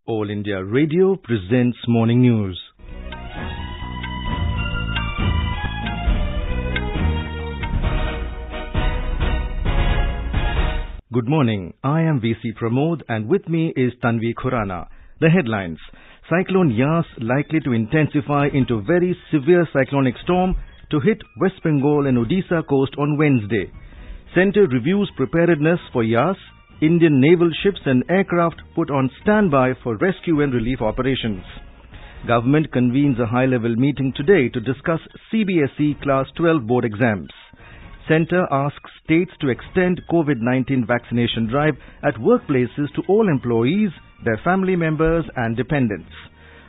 All India Radio presents Morning News. Good morning. I am VC Pramod and with me is Tanvi Khurana. The headlines. Cyclone Yas likely to intensify into very severe cyclonic storm to hit West Bengal and Odisha coast on Wednesday. Centre reviews preparedness for Yas. Indian naval ships and aircraft put on standby for rescue and relief operations. Government convenes a high-level meeting today to discuss CBSE Class 12 board exams. Centre asks states to extend COVID-19 vaccination drive at workplaces to all employees, their family members and dependents.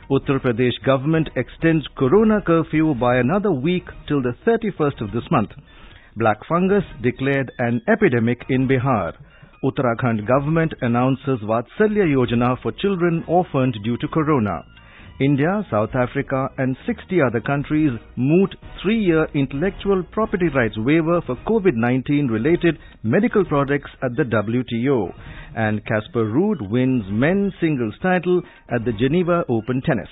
Uttar Pradesh government extends Corona curfew by another week till the 31st of this month. Black fungus declared an epidemic in Bihar. Uttarakhand government announces Vatsalya Yojana for children orphaned due to Corona. India, South Africa and 60 other countries moot 3-year intellectual property rights waiver for COVID-19 related medical products at the WTO. And Casper Ruud wins men's singles title at the Geneva Open Tennis.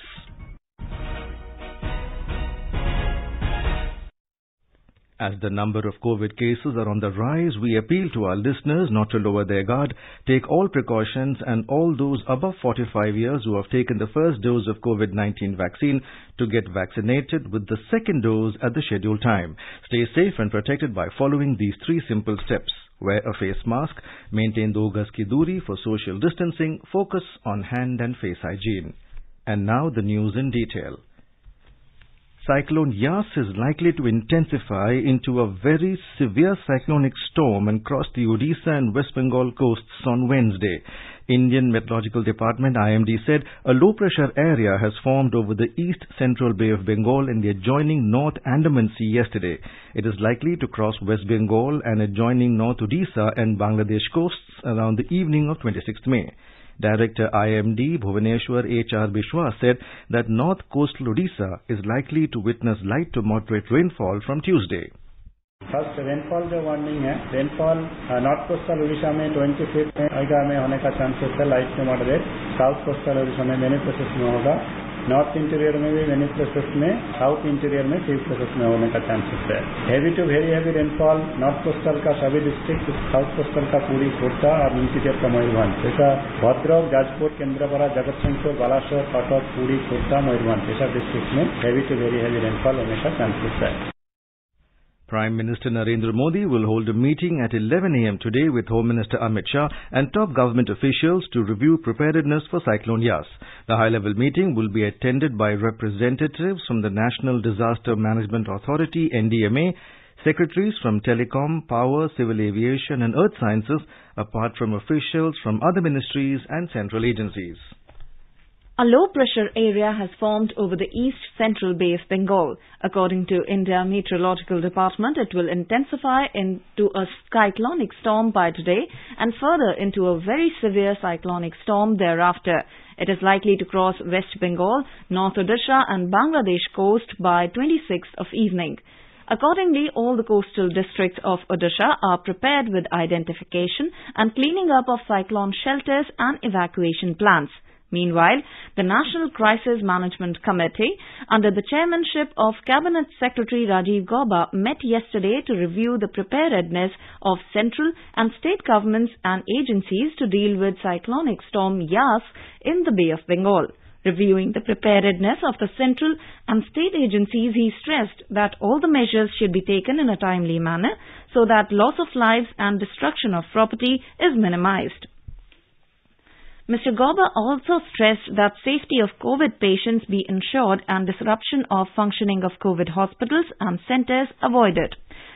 As the number of COVID cases are on the rise, we appeal to our listeners not to lower their guard, take all precautions and all those above 45 years who have taken the first dose of COVID-19 vaccine to get vaccinated with the second dose at the scheduled time. Stay safe and protected by following these 3 simple steps. Wear a face mask, maintain 2 gaz ki duri for social distancing, focus on hand and face hygiene. And now the news in detail. Cyclone Yas is likely to intensify into a very severe cyclonic storm and cross the Odisha and West Bengal coasts on Wednesday. Indian Meteorological Department IMD said a low-pressure area has formed over the east central Bay of Bengal and the adjoining North Andaman Sea yesterday. It is likely to cross West Bengal and adjoining North Odisha and Bangladesh coasts around the evening of 26th May. Director IMD Bhubaneswar H.R. Bishwa said that north coastal Odisha is likely to witness light to moderate rainfall from Tuesday. First rainfall जो warning है, rainfall north coastal Orissa में 25 में होने का chances है, light से moderate. South coastal Orissa में many places में होगा. नॉर्थ इंटीरियर में भी मेनी प्लेसेस में, साउथ इंटीरियर में फ्यू प्लेसेस में होने का चांसेस है. Heavy to very heavy rainfall north coastal का सभी डिस्ट्रिक्ट, साउथ कोस्टल का पूरी खोर्धा और इंटीरियर का मयूरभंज, ऐसा भद्रक, जाजपुर, केंद्रापड़ा, जगतसिंहपुर, बालासोर, कटक, पुरी, खोर्धा, मयूरभंज ऐसा डिस्ट्रिक्ट में heavy to very heavy rainfall होने का चांसेस है. Prime Minister Narendra Modi will hold a meeting at 11 a.m. today with Home Minister Amit Shah and top government officials to review preparedness for Cyclone Yas. The high-level meeting will be attended by representatives from the National Disaster Management Authority (NDMA), secretaries from Telecom, Power, Civil Aviation and Earth Sciences, apart from officials from other ministries and central agencies. A low-pressure area has formed over the east central Bay of Bengal. According to India Meteorological Department, it will intensify into a cyclonic storm by today and further into a very severe cyclonic storm thereafter. It is likely to cross West Bengal, North Odisha and Bangladesh coast by 26th of evening. Accordingly, all the coastal districts of Odisha are prepared with identification and cleaning up of cyclone shelters and evacuation plans. Meanwhile, the National Crisis Management Committee, under the chairmanship of Cabinet Secretary Rajiv Gauba, met yesterday to review the preparedness of central and state governments and agencies to deal with cyclonic storm Yas in the Bay of Bengal. Reviewing the preparedness of the central and state agencies, he stressed that all the measures should be taken in a timely manner so that loss of lives and destruction of property is minimized. Mr. Gauba also stressed that safety of COVID patients be ensured and disruption of functioning of COVID hospitals and centres avoided.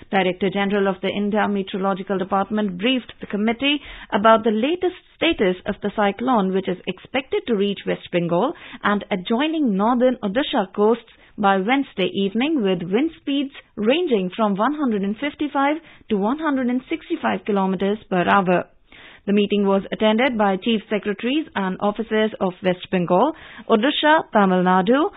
Director General of the India Meteorological Department briefed the committee about the latest status of the cyclone, which is expected to reach West Bengal and adjoining northern Odisha coasts by Wednesday evening, with wind speeds ranging from 155 to 165 kilometers per hour. The meeting was attended by Chief Secretaries and officers of West Bengal, Odisha, Tamil Nadu,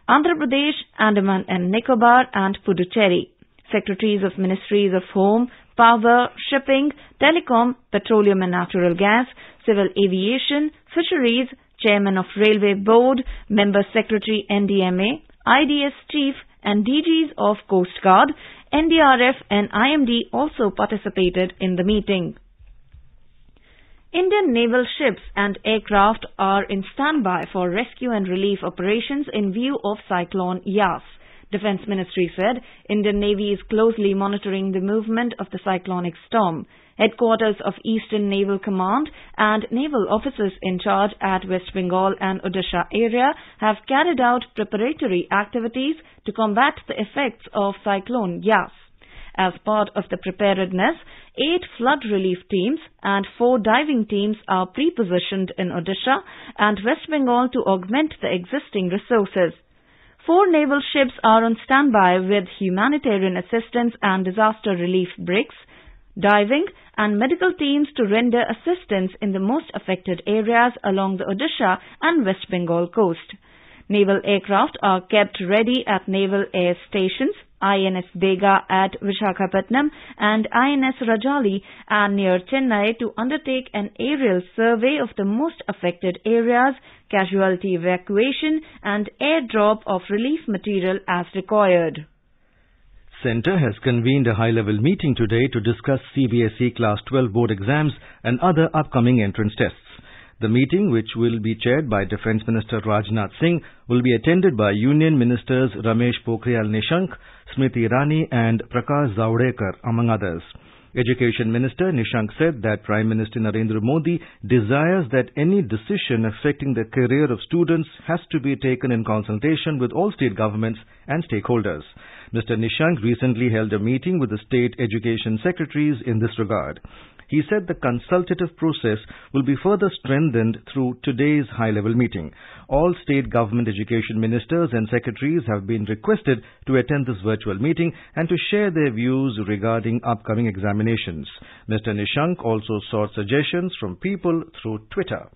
Andhra Pradesh, Andaman and Nicobar and Puducherry. Secretaries of Ministries of Home, Power, Shipping, Telecom, Petroleum and Natural Gas, Civil Aviation, Fisheries, Chairman of Railway Board, Member Secretary NDMA, IDS Chief and DGs of Coast Guard, NDRF and IMD also participated in the meeting. Indian naval ships and aircraft are in standby for rescue and relief operations in view of Cyclone Yas. Defence Ministry said Indian Navy is closely monitoring the movement of the cyclonic storm. Headquarters of Eastern Naval Command and naval officers in charge at West Bengal and Odisha area have carried out preparatory activities to combat the effects of Cyclone Yas. As part of the preparedness, 8 flood relief teams and 4 diving teams are pre-positioned in Odisha and West Bengal to augment the existing resources. 4 naval ships are on standby with humanitarian assistance and disaster relief brigs, diving and medical teams to render assistance in the most affected areas along the Odisha and West Bengal coast. Naval aircraft are kept ready at naval air stations, INS Bega at Visakhapatnam and INS Rajali and near Chennai to undertake an aerial survey of the most affected areas, casualty evacuation and airdrop of relief material as required. Centre has convened a high-level meeting today to discuss CBSE Class 12 board exams and other upcoming entrance tests. The meeting, which will be chaired by Defence Minister Rajnath Singh, will be attended by Union Ministers Ramesh Pokhriyal Nishank, Smriti Irani and Prakash Zavadekar, among others. Education Minister Nishank said that Prime Minister Narendra Modi desires that any decision affecting the career of students has to be taken in consultation with all state governments and stakeholders. Mr. Nishank recently held a meeting with the state education secretaries in this regard. He said the consultative process will be further strengthened through today's high-level meeting. All state government education ministers and secretaries have been requested to attend this virtual meeting and to share their views regarding upcoming examinations. Mr. Nishank also sought suggestions from people through Twitter.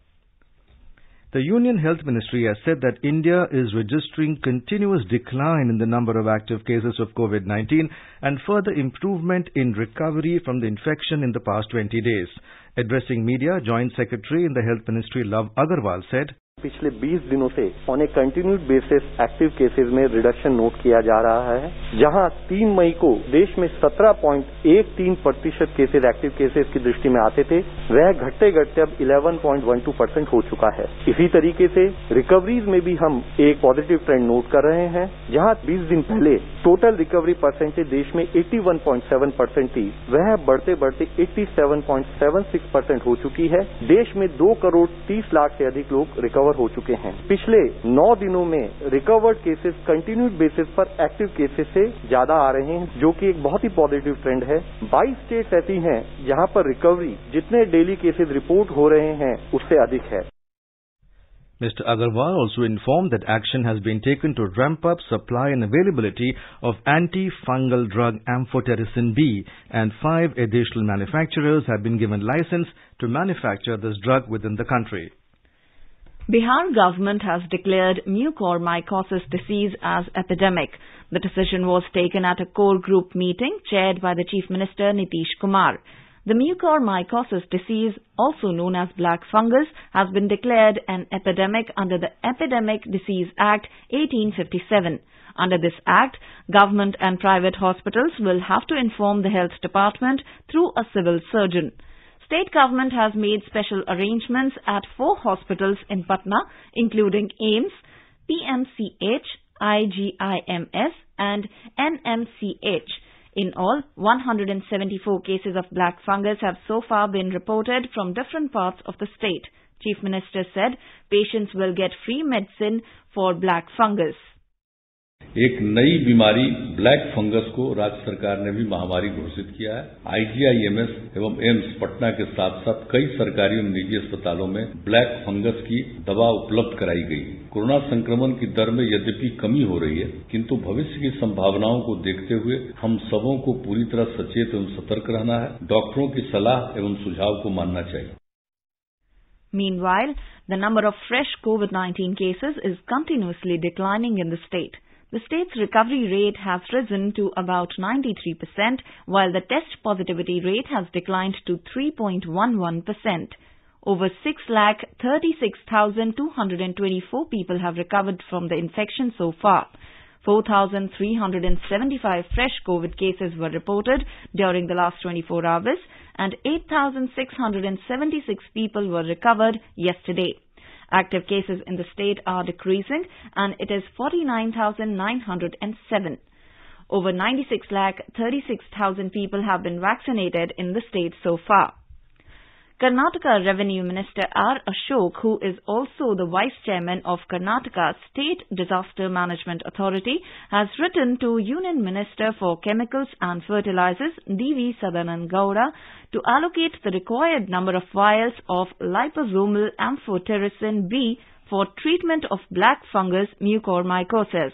The Union Health Ministry has said that India is registering continuous decline in the number of active cases of COVID-19 and further improvement in recovery from the infection in the past 20 days. Addressing media, Joint Secretary in the Health Ministry Love Agarwal said, पिछले 20 दिनों से on A continued basis active cases में reduction note किया जा रहा है, जहां 3 मई को देश में 17.13% केसेस एक्टिव केसेस की दृष्टि में आते थे, वह घटते घटते अब 11.12% हो चुका है। इसी तरीके से रिकवरीज में भी हम एक पॉजिटिव ट्रेंड नोट कर रहे हैं, जहां 20 दिन पहले टोटल रिकवरी परसेंटेज देश में 81.7% थी, वह बढ़ते बढ़ते 87.76% हो चुकी है। देश में 2 करोड़ 30 लाख से अधिक लोग रिकवर हो चुके हैं। पिछले 9 दिनों में रिकवर्ड केसेस कंटिन्यूड बेसिस पर एक्टिव केसेस से ज्यादा आ रहे हैं, जो कि एक बहुत ही पॉजिटिव ट्रेंड है। 22 स्टेट्स ऐसी हैं जहां पर रिकवरी जितने डेली केसेस रिपोर्ट हो रहे हैं उससे अधिक है। Mr. Agarwal also informed that action has been taken to ramp up supply and availability of antifungal drug amphotericin B, and 5 additional manufacturers have been given license to manufacture this drug within the country. Bihar government has declared mucormycosis disease as epidemic. The decision was taken at a core group meeting chaired by the Chief Minister Nitish Kumar. The mucormycosis disease, also known as black fungus, has been declared an epidemic under the Epidemic Disease Act 1857. Under this act, government and private hospitals will have to inform the health department through a civil surgeon. State government has made special arrangements at 4 hospitals in Patna, including AIIMS, PMCH, IGIMS and NMCH. In all, 174 cases of black fungus have so far been reported from different parts of the state. Chief Minister said patients will get free medicine for black fungus. एक नई बीमारी black fungus को राज्य सरकार ने भी महामारी घोषित किया है। IGIMS एवं एम्स पटना के साथ साथ कई सरकारी और निजी अस्पतालों में ब्लैक फंगस की दवा उपलब्ध कराई गई। कोरोना संक्रमण की दर में यद्यपि कमी हो रही है, किंतु भविष्य की संभावनाओं को देखते हुए हम सबों को पूरी तरह सचेत एवं सतर्क रहना है। डॉक्टरों की सलाह एवं सुझाव को मानना चाहिए। Meanwhile, the number of fresh COVID-19 cases is continuously declining in the state. The state's recovery rate has risen to about 93%, while the test positivity rate has declined to 3.11%. Over 6,36,224 people have recovered from the infection so far. 4,375 fresh COVID cases were reported during the last 24 hours and 8,676 people were recovered yesterday. Active cases in the state are decreasing and it is 49,907. Over 96,36,000 people have been vaccinated in the state so far. Karnataka Revenue Minister R. Ashok, who is also the Vice Chairman of Karnataka State Disaster Management Authority, has written to Union Minister for Chemicals and Fertilizers, D.V. Sadanand Gowda, to allocate the required number of vials of liposomal amphotericin B for treatment of black fungus mucormycosis.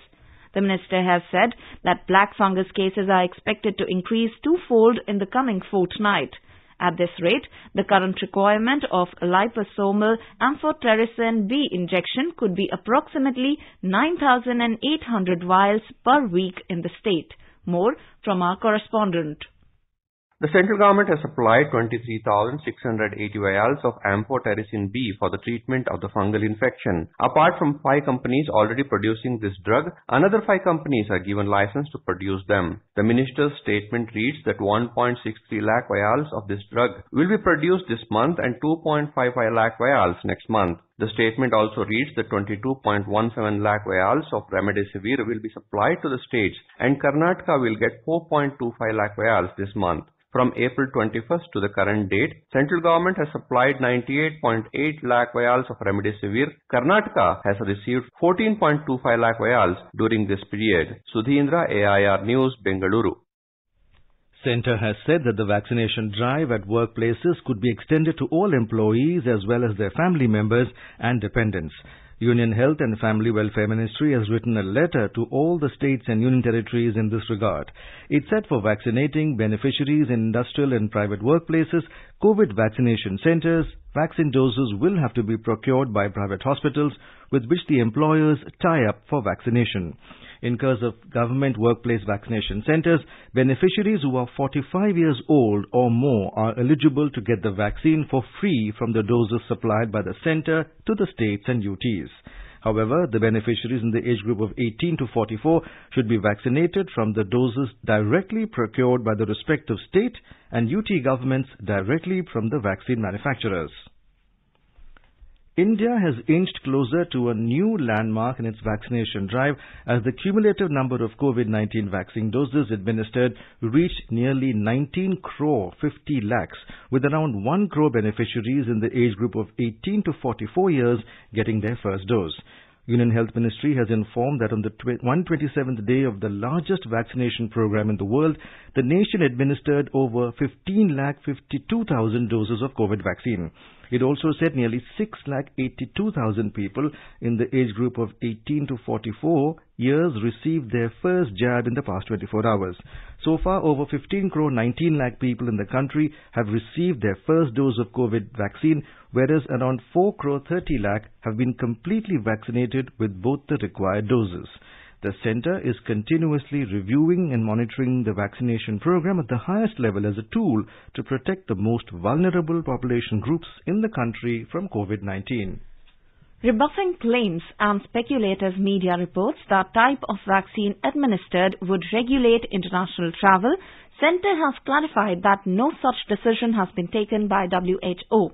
The minister has said that black fungus cases are expected to increase twofold in the coming fortnight. At this rate, the current requirement of liposomal amphotericin B injection could be approximately 9,800 vials per week in the state. More from our correspondent. The central government has supplied 23,680 vials of amphotericin B for the treatment of the fungal infection. Apart from 5 companies already producing this drug, another 5 companies are given license to produce them. The minister's statement reads that 1.63 lakh vials of this drug will be produced this month and 2.55 lakh vials next month. The statement also reads that 22.17 lakh vials of remdesivir will be supplied to the states and Karnataka will get 4.25 lakh vials this month. From April 21st to the current date, central government has supplied 98.8 lakh vials of remdesivir. Karnataka has received 14.25 lakh vials during this period. Sudhindra, AIR News, Bengaluru. Centre has said that the vaccination drive at workplaces could be extended to all employees as well as their family members and dependents. Union Health and Family Welfare Ministry has written a letter to all the states and union territories in this regard. It said for vaccinating beneficiaries in industrial and private workplaces, COVID vaccination centres, vaccine doses will have to be procured by private hospitals with which the employers tie up for vaccination. In case of government workplace vaccination centres, beneficiaries who are 45 years old or more are eligible to get the vaccine for free from the doses supplied by the centre to the states and UTs. However, the beneficiaries in the age group of 18 to 44 should be vaccinated from the doses directly procured by the respective state and UT governments directly from the vaccine manufacturers. India has inched closer to a new landmark in its vaccination drive as the cumulative number of COVID-19 vaccine doses administered reached nearly 19 crore 50 lakhs, with around 1 crore beneficiaries in the age group of 18 to 44 years getting their first dose. Union Health Ministry has informed that on the 127th day of the largest vaccination program in the world, the nation administered over 15,52,000 doses of COVID vaccine. It also said nearly 6,82,000 people in the age group of 18 to 44 years received their first jab in the past 24 hours. So far, over 15 crore 19 lakh people in the country have received their first dose of COVID vaccine, whereas around 4 crore 30 lakh have been completely vaccinated with both the required doses. The centre is continuously reviewing and monitoring the vaccination program at the highest level as a tool to protect the most vulnerable population groups in the country from COVID-19. Rebuffing claims and speculators' media reports that type of vaccine administered would regulate international travel, Centre has clarified that no such decision has been taken by WHO.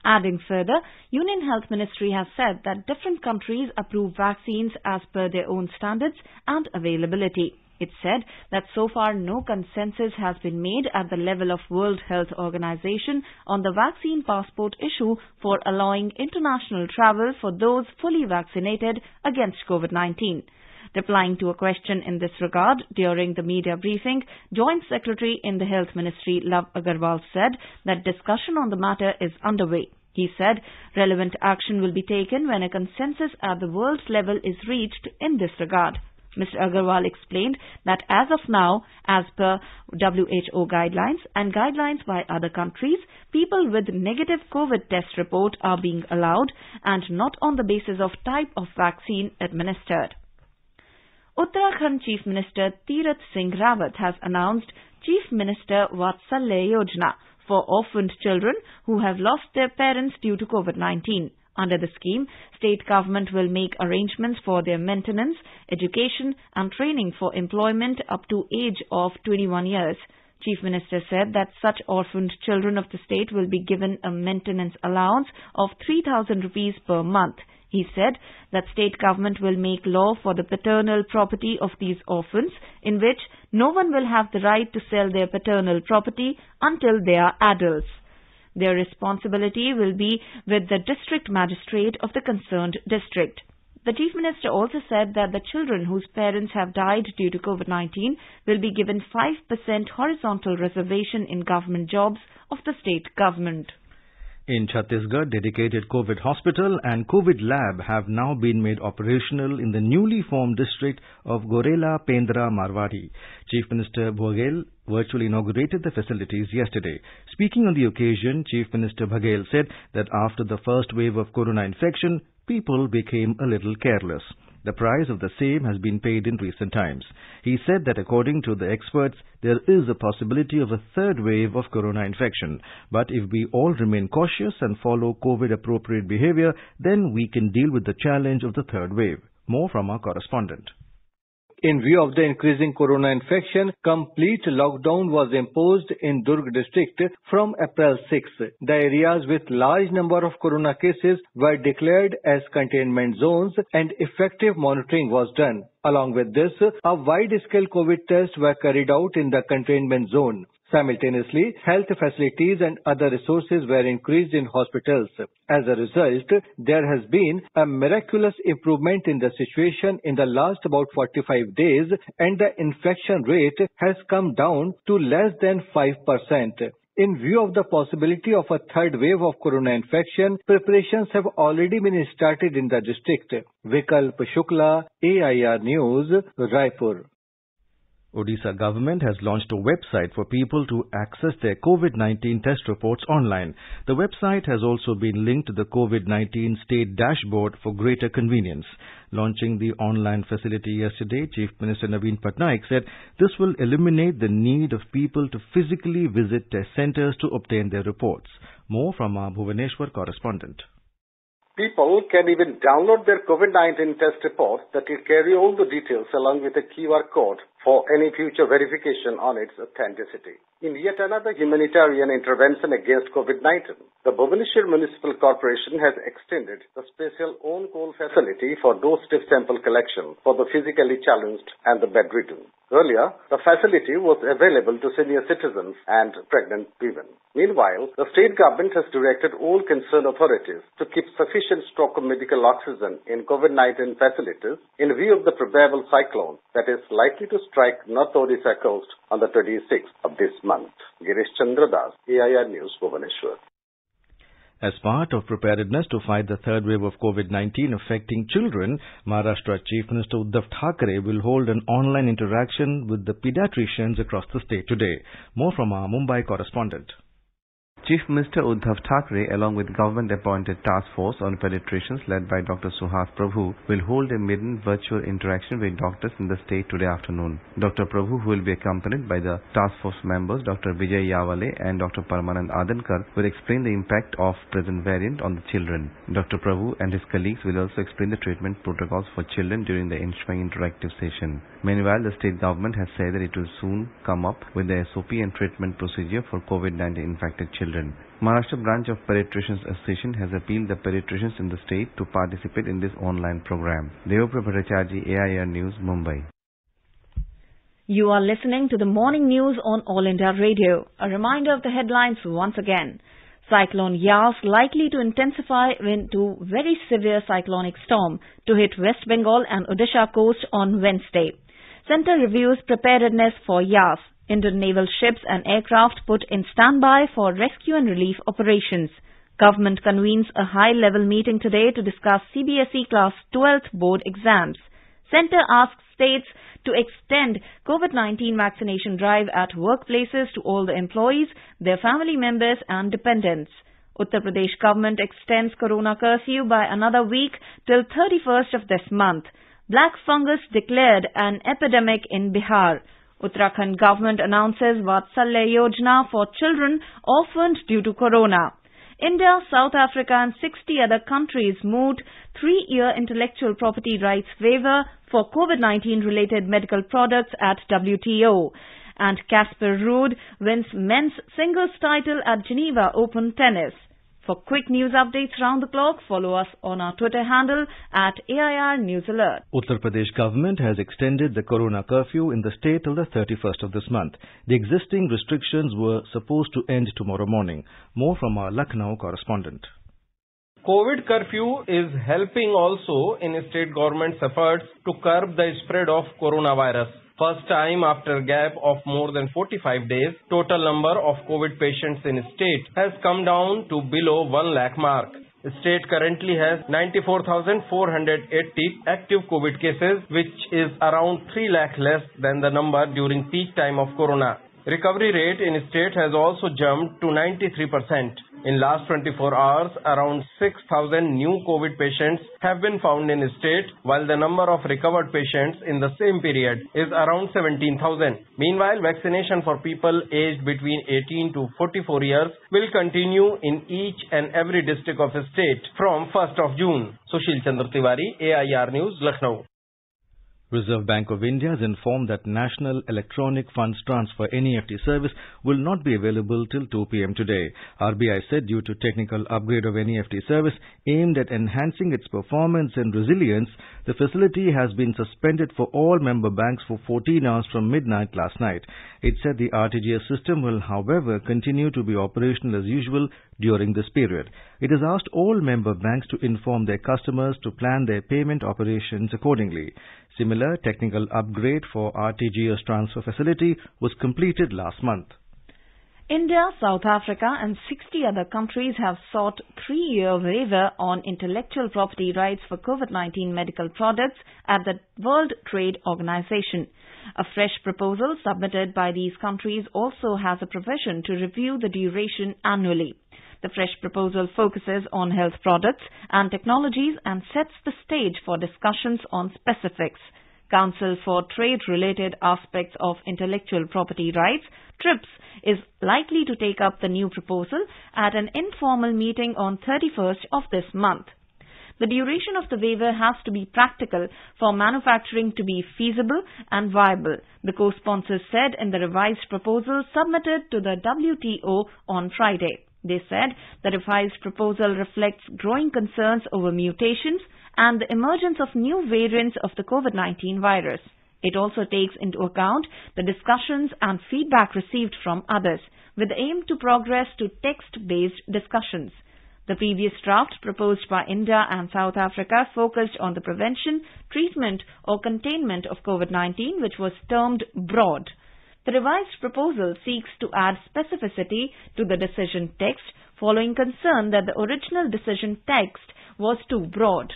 Adding further, Union Health Ministry has said that different countries approve vaccines as per their own standards and availability. It said that so far no consensus has been made at the level of World Health Organization on the vaccine passport issue for allowing international travel for those fully vaccinated against COVID-19. Replying to a question in this regard during the media briefing, Joint Secretary in the Health Ministry, Love Agarwal, said that discussion on the matter is underway. He said relevant action will be taken when a consensus at the world level is reached in this regard. Mr. Agarwal explained that as of now, as per WHO guidelines and guidelines by other countries, people with negative COVID test report are being allowed and not on the basis of type of vaccine administered. Uttarakhand Chief Minister Tirath Singh Rawat has announced Chief Minister Vatsalya Yojana for orphaned children who have lost their parents due to COVID-19. Under the scheme, state government will make arrangements for their maintenance, education and training for employment up to age of 21 years. Chief Minister said that such orphaned children of the state will be given a maintenance allowance of 3,000 rupees per month. He said that state government will make law for the paternal property of these orphans, in which no one will have the right to sell their paternal property until they are adults. Their responsibility will be with the district magistrate of the concerned district. The Chief Minister also said that the children whose parents have died due to COVID-19 will be given 5% horizontal reservation in government jobs of the state government. In Chhattisgarh, dedicated COVID hospital and COVID lab have now been made operational in the newly formed district of Gorela Pendra Marwari. Chief Minister Baghel virtually inaugurated the facilities yesterday. Speaking on the occasion, Chief Minister Baghel said that after the first wave of corona infection, people became a little careless. The price of the same has been paid in recent times. He said that according to the experts, there is a possibility of a third wave of corona infection. But if we all remain cautious and follow COVID-appropriate behavior, then we can deal with the challenge of the third wave. More from our correspondent. In view of the increasing corona infection, complete lockdown was imposed in Durg district from April 6. The areas with large number of corona cases were declared as containment zones and effective monitoring was done. Along with this, a wide-scale COVID tests were carried out in the containment zone. Simultaneously, health facilities and other resources were increased in hospitals. As a result, there has been a miraculous improvement in the situation in the last about 45 days and the infection rate has come down to less than 5%. In view of the possibility of a third wave of corona infection, preparations have already been started in the district. Vikalp Shukla, AIR News, Raipur. Odisha government has launched a website for people to access their COVID-19 test reports online. The website has also been linked to the COVID-19 state dashboard for greater convenience. Launching the online facility yesterday, Chief Minister Naveen Patnaik said this will eliminate the need of people to physically visit test centers to obtain their reports. More from our Bhubaneswar correspondent. People can even download their COVID-19 test report that will carry all the details along with a QR code for any future verification on its authenticity. In yet another humanitarian intervention against COVID-19, the Bhubaneswar Municipal Corporation has extended the special on-call facility for doorstep sample collection for the physically challenged and the bedridden. Earlier, the facility was available to senior citizens and pregnant women. Meanwhile, the state government has directed all concerned authorities to keep sufficient stock of medical oxygen in COVID-19 facilities in view of the probable cyclone that is likely to strike North Odisha coast on the 26th of this month. Girish Chandra Das, AIR News, Bhubaneswar. As part of preparedness to fight the third wave of COVID-19 affecting children, Maharashtra Chief Minister Uddhav Thackeray will hold an online interaction with the pediatricians across the state today. More from our Mumbai correspondent. Chief Minister Uddhav Thackeray, along with government-appointed task force on pediatricians led by Dr. Suhas Prabhu, will hold a maiden virtual interaction with doctors in the state today afternoon. Dr. Prabhu, who will be accompanied by the task force members Dr. Vijay Yavale and Dr. Parmanand Adankar, will explain the impact of present variant on the children. Dr. Prabhu and his colleagues will also explain the treatment protocols for children during the ensuing interactive session. Meanwhile, the state government has said that it will soon come up with the SOP and treatment procedure for COVID-19 infected children. Maharashtra branch of Pediatricians Association has appealed the pediatricians in the state to participate in this online program. Devaprabha Bhattacharjee, AIR News, Mumbai. You are listening to the morning news on All India Radio. A reminder of the headlines once again. Cyclone Yas likely to intensify into very severe cyclonic storm to hit West Bengal and Odisha coast on Wednesday. Centre reviews preparedness for Yas. Indian naval ships and aircraft put in standby for rescue and relief operations. Government convenes a high-level meeting today to discuss CBSE Class 12th board exams. Centre asks states to extend COVID-19 vaccination drive at workplaces to all the employees, their family members and dependents. Uttar Pradesh government extends corona curfew by another week till 31st of this month. Black fungus declared an epidemic in Bihar. Uttarakhand government announces Vatsalya Yojana for children orphaned due to corona. India, South Africa and 60 other countries moved 3-year intellectual property rights waiver for COVID-19 related medical products at WTO. And Casper Ruud wins men's singles title at Geneva Open Tennis. For quick news updates round the clock, follow us on our Twitter handle at AIR News Alert. Uttar Pradesh government has extended the corona curfew in the state till the 31st of this month. The existing restrictions were supposed to end tomorrow morning. More from our Lucknow correspondent. COVID curfew is helping also in state government's efforts to curb the spread of coronavirus. First time after a gap of more than 45 days, total number of COVID patients in state has come down to below 1 lakh mark. The state currently has 94,480 active COVID cases, which is around 3 lakh less than the number during peak time of corona. Recovery rate in state has also jumped to 93%. In last 24 hours, around 6,000 new COVID patients have been found in state, while the number of recovered patients in the same period is around 17,000. Meanwhile, vaccination for people aged between 18 to 44 years will continue in each and every district of the state from 1st of June. Sushil Chandra Tiwari, AIR News, Lucknow. Reserve Bank of India has informed that National Electronic Funds Transfer NEFT service will not be available till 2 p.m. today. RBI said due to technical upgrade of NEFT service aimed at enhancing its performance and resilience, the facility has been suspended for all member banks for 14 hours from midnight last night. It said the RTGS system will, however, continue to be operational as usual during this period. It has asked all member banks to inform their customers to plan their payment operations accordingly. Similar technical upgrade for RTGS transfer facility was completed last month. India, South Africa and 60 other countries have sought 3-year waiver on intellectual property rights for COVID-19 medical products at the World Trade Organization. A fresh proposal submitted by these countries also has a provision to review the duration annually. The fresh proposal focuses on health products and technologies and sets the stage for discussions on specifics. Council for Trade-Related Aspects of Intellectual Property Rights, TRIPS, is likely to take up the new proposal at an informal meeting on 31st of this month. The duration of the waiver has to be practical for manufacturing to be feasible and viable, the co-sponsors said in the revised proposal submitted to the WTO on Friday. They said the revised proposal reflects growing concerns over mutations and the emergence of new variants of the COVID-19 virus. It also takes into account the discussions and feedback received from others, with the aim to progress to text-based discussions. The previous draft proposed by India and South Africa focused on the prevention, treatment or containment of COVID-19, which was termed broad. The revised proposal seeks to add specificity to the decision text, following concern that the original decision text was too broad.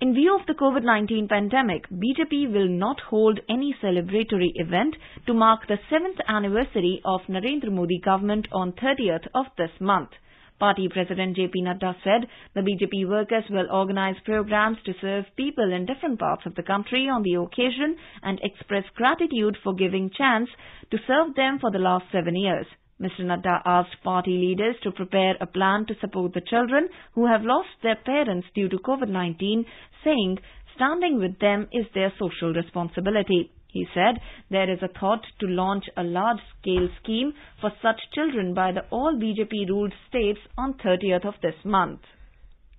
In view of the COVID-19 pandemic, BJP will not hold any celebratory event to mark the 7th anniversary of Narendra Modi government on 30th of this month. Party President JP Nadda said the BJP workers will organize programs to serve people in different parts of the country on the occasion and express gratitude for giving chance to serve them for the last 7 years. Mr. Nadda asked party leaders to prepare a plan to support the children who have lost their parents due to COVID-19, saying standing with them is their social responsibility. He said there is a thought to launch a large-scale scheme for such children by the all BJP-ruled states on 30th of this month.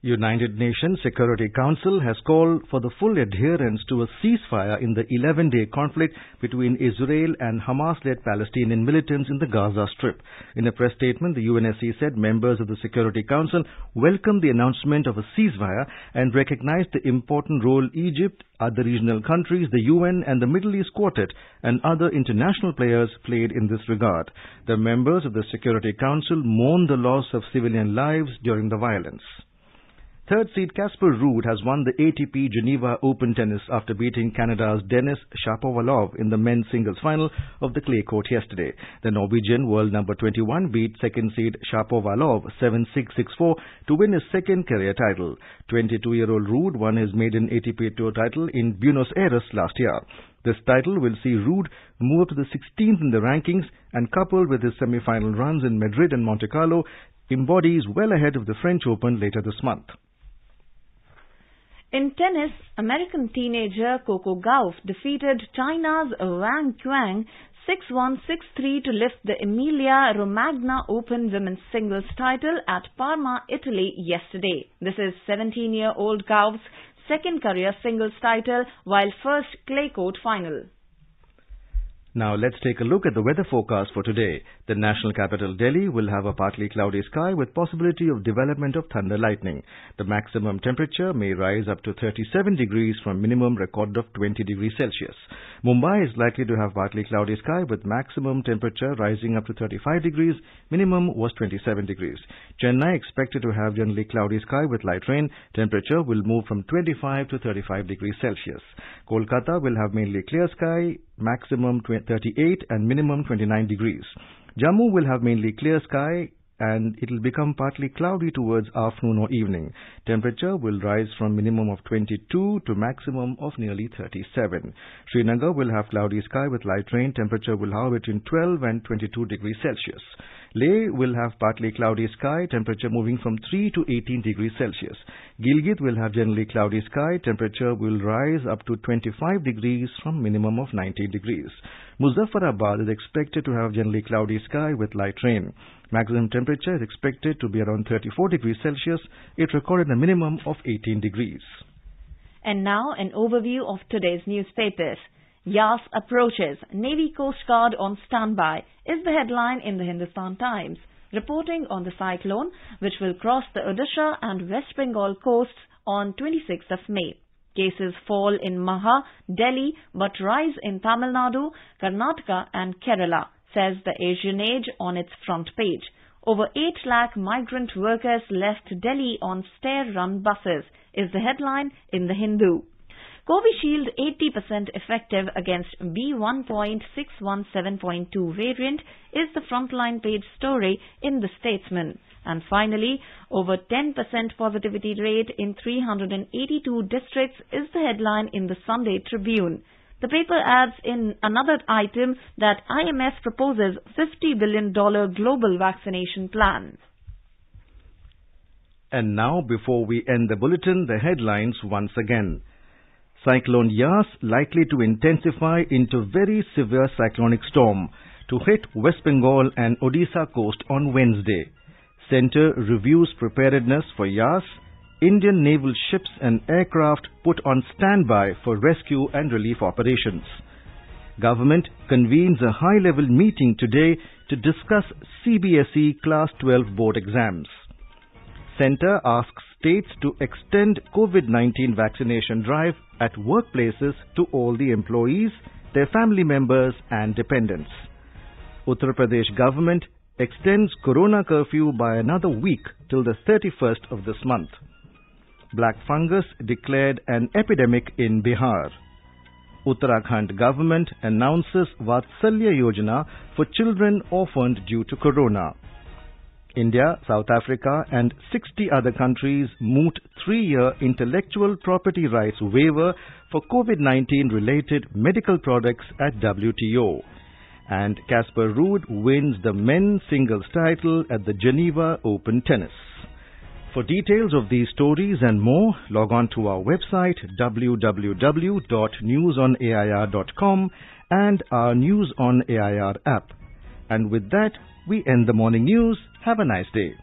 United Nations Security Council has called for the full adherence to a ceasefire in the 11-day conflict between Israel and Hamas-led Palestinian militants in the Gaza Strip. In a press statement, the UNSC said members of the Security Council welcomed the announcement of a ceasefire and recognized the important role Egypt, other regional countries, the UN and the Middle East Quartet and other international players played in this regard. The members of the Security Council mourned the loss of civilian lives during the violence. Third seed Casper Ruud has won the ATP Geneva Open Tennis after beating Canada's Denis Shapovalov in the men's singles final of the clay court yesterday. The Norwegian world number 21 beat second seed Shapovalov 7-6, 6-4 to win his second career title. 22-year-old Ruud won his maiden ATP Tour title in Buenos Aires last year. This title will see Ruud move up to the 16th in the rankings and, coupled with his semi-final runs in Madrid and Monte Carlo, embodies well ahead of the French Open later this month. In tennis, American teenager Coco Gauff defeated China's Wang Quang 6-1, 6-3 to lift the Emilia Romagna Open women's singles title at Parma, Italy yesterday. This is 17-year-old Gauff's second career singles title, while first clay court final. Now let's take a look at the weather forecast for today. The national capital Delhi will have a partly cloudy sky with possibility of development of thunder lightning. The maximum temperature may rise up to 37 degrees from minimum recorded of 20 degrees Celsius. Mumbai is likely to have partly cloudy sky with maximum temperature rising up to 35 degrees. Minimum was 27 degrees. Chennai expected to have generally cloudy sky with light rain. Temperature will move from 25 to 35 degrees Celsius. Kolkata will have mainly clear sky, maximum 38 and minimum 29 degrees. Jammu will have mainly clear sky and it will become partly cloudy towards afternoon or evening. Temperature will rise from minimum of 22 to maximum of nearly 37. Srinagar will have cloudy sky with light rain. Temperature will hover between 12 and 22 degrees Celsius. Leh will have partly cloudy sky, temperature moving from 3 to 18 degrees Celsius. Gilgit will have generally cloudy sky, temperature will rise up to 25 degrees from minimum of 19 degrees. Muzaffarabad is expected to have generally cloudy sky with light rain. Maximum temperature is expected to be around 34 degrees Celsius. It recorded a minimum of 18 degrees. And now an overview of today's newspapers. Yas approaches, Navy Coast Guard on standby, is the headline in the Hindustan Times, reporting on the cyclone which will cross the Odisha and West Bengal coasts on 26th of May. Cases fall in Maha, Delhi, but rise in Tamil Nadu, Karnataka and Kerala, says the Asian Age on its front page. Over 8 lakh migrant workers left Delhi on stair-run buses, is the headline in the Hindu. Covishield 80% effective against B1.617.2 variant is the frontline page story in The Statesman. And finally, over 10% positivity rate in 382 districts is the headline in the Sunday Tribune. The paper adds in another item that IMF proposes $50 billion global vaccination plan. And now, before we end the bulletin, the headlines once again. Cyclone Yas likely to intensify into very severe cyclonic storm to hit West Bengal and Odisha coast on Wednesday. Centre reviews preparedness for Yas. Indian naval ships and aircraft put on standby for rescue and relief operations. Government convenes a high-level meeting today to discuss CBSE Class 12 board exams. Centre asks states to extend COVID-19 vaccination drive at workplaces to all the employees, their family members and dependents. Uttar Pradesh government extends Corona curfew by another week till the 31st of this month. Black fungus declared an epidemic in Bihar. Uttarakhand government announces Vatsalya Yojana for children orphaned due to Corona. India, South Africa and 60 other countries moot 3-year intellectual property rights waiver for COVID-19 related medical products at WTO. And Casper Ruud wins the men's singles title at the Geneva Open Tennis. For details of these stories and more, log on to our website www.newsonair.com and our News on AIR app. And with that, we end the morning news. Have a nice day.